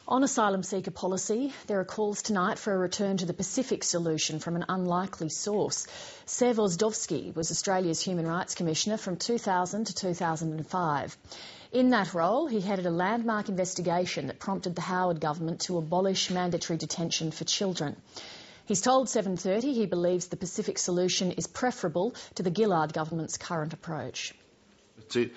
On asylum seeker policy, there are calls tonight for a return to the Pacific solution from an unlikely source. Sev Ozdowski was Australia's Human Rights Commissioner from 2000 to 2005. In that role, he headed a landmark investigation that prompted the Howard government to abolish mandatory detention for children. He's told 7:30 he believes the Pacific solution is preferable to the Gillard government's current approach. The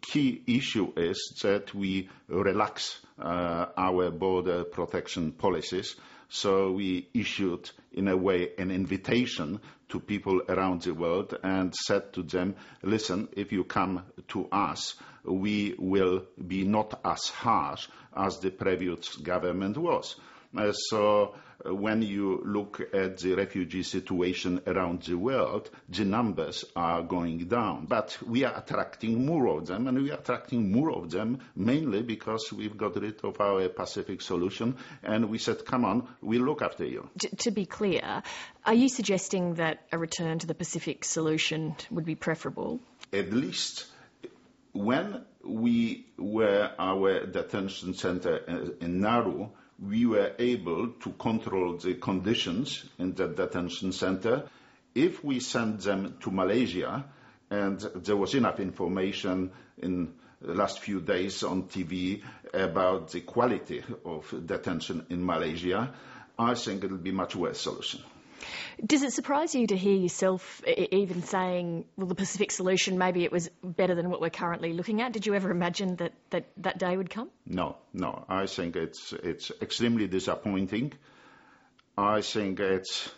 key issue is that we relax our border protection policies. So we issued, in a way, an invitation to people around the world and said to them, listen, if you come to us, we will be not as harsh as the previous government was. So when you look at the refugee situation around the world, the numbers are going down. But we are attracting more of them, and we are attracting more of them mainly because we've got rid of our Pacific solution, and we said, come on, we'll look after you. To be clear, are you suggesting that a return to the Pacific solution would be preferable? At least when we were our detention centre in Nauru, we were able to control the conditions in the detention center. If we sent them to Malaysia, and there was enough information in the last few days on TV about the quality of detention in Malaysia, I think it will be a much worse solution. Does it surprise you to hear yourself even saying, well, the Pacific solution, maybe it was better than what we're currently looking at? Did you ever imagine that day would come? No. I think it's extremely disappointing. I think it's,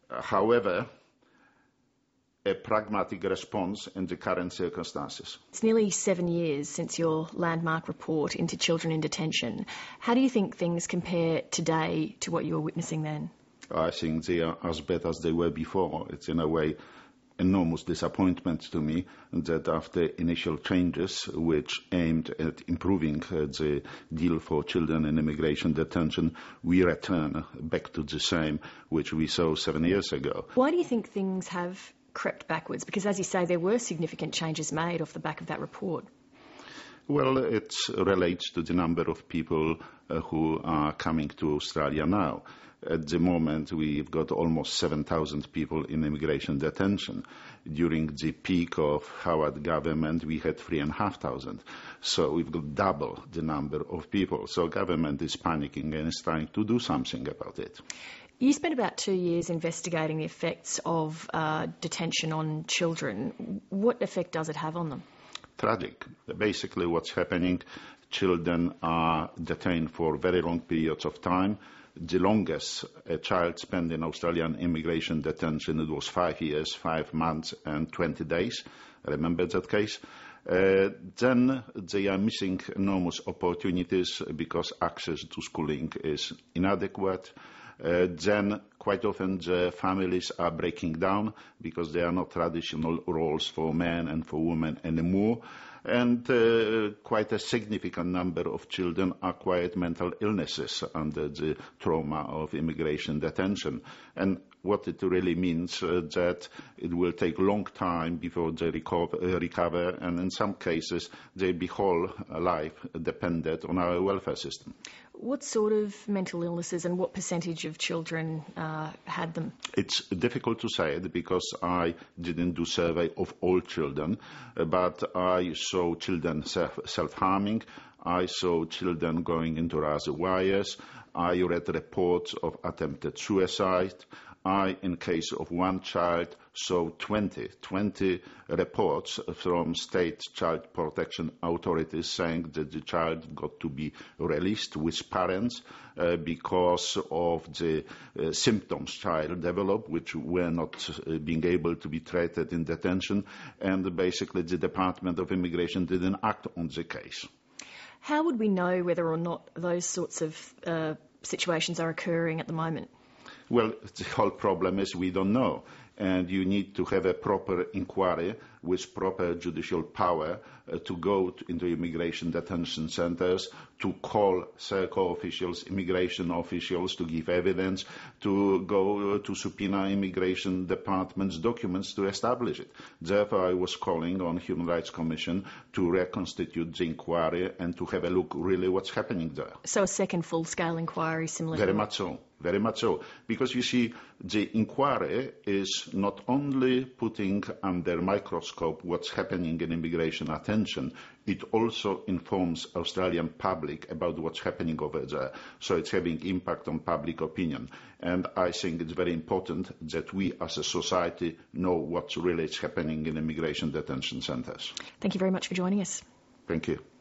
however, a pragmatic response in the current circumstances. It's nearly 7 years since your landmark report into children in detention. How do you think things compare today to what you were witnessing then? I think they are as bad as they were before. It's in a way enormous disappointment to me that after initial changes which aimed at improving the deal for children in immigration detention, we return back to the same which we saw 7 years ago. Why do you think things have crept backwards? Because as you say, there were significant changes made off the back of that report. Well, it relates to the number of people who are coming to Australia now. At the moment, we've got almost 7,000 people in immigration detention. During the peak of Howard government, we had 3,500. So we've got double the number of people. So government is panicking and is trying to do something about it. You spent about 2 years investigating the effects of detention on children. What effect does it have on them? Tragic. Basically what's happening, children are detained for very long periods of time. The longest a child spent in Australian immigration detention, it was 5 years, 5 months and 20 days. I remember that case. Then they are missing enormous opportunities because access to schooling is inadequate. Then quite often the families are breaking down because there are not traditional roles for men and for women anymore. And quite a significant number of children acquired mental illnesses under the trauma of immigration detention. And what it really means that it will take a long time before they recover, and in some cases their whole life depended on our welfare system. What sort of mental illnesses and what percentage of children had them? It's difficult to say because I didn't do survey of all children, but I saw children self-harming, I saw children going into razor wires, I read reports of attempted suicide. I, in case of one child, saw 20 reports from state child protection authorities saying that the child got to be released with parents because of the symptoms child developed, which were not being able to be treated in detention, and basically the Department of Immigration didn't act on the case. How would we know whether or not those sorts of situations are occurring at the moment? Well, the whole problem is we don't know, and you need to have a proper inquiry with proper judicial power to go into immigration detention centers, to call SERCO officials, immigration officials, to give evidence, to go to subpoena immigration department's documents to establish it. Therefore, I was calling on Human Rights Commission to reconstitute the inquiry and to have a look really what's happening there. So a second full-scale inquiry similar Very to... much so. Very much so. Because you see, the inquiry is not only putting under microscope what's happening in immigration attention, it also informs Australian public about what's happening over there. So it's having impact on public opinion. And I think it's very important that we as a society know what's really happening in immigration detention centers. Thank you very much for joining us. Thank you.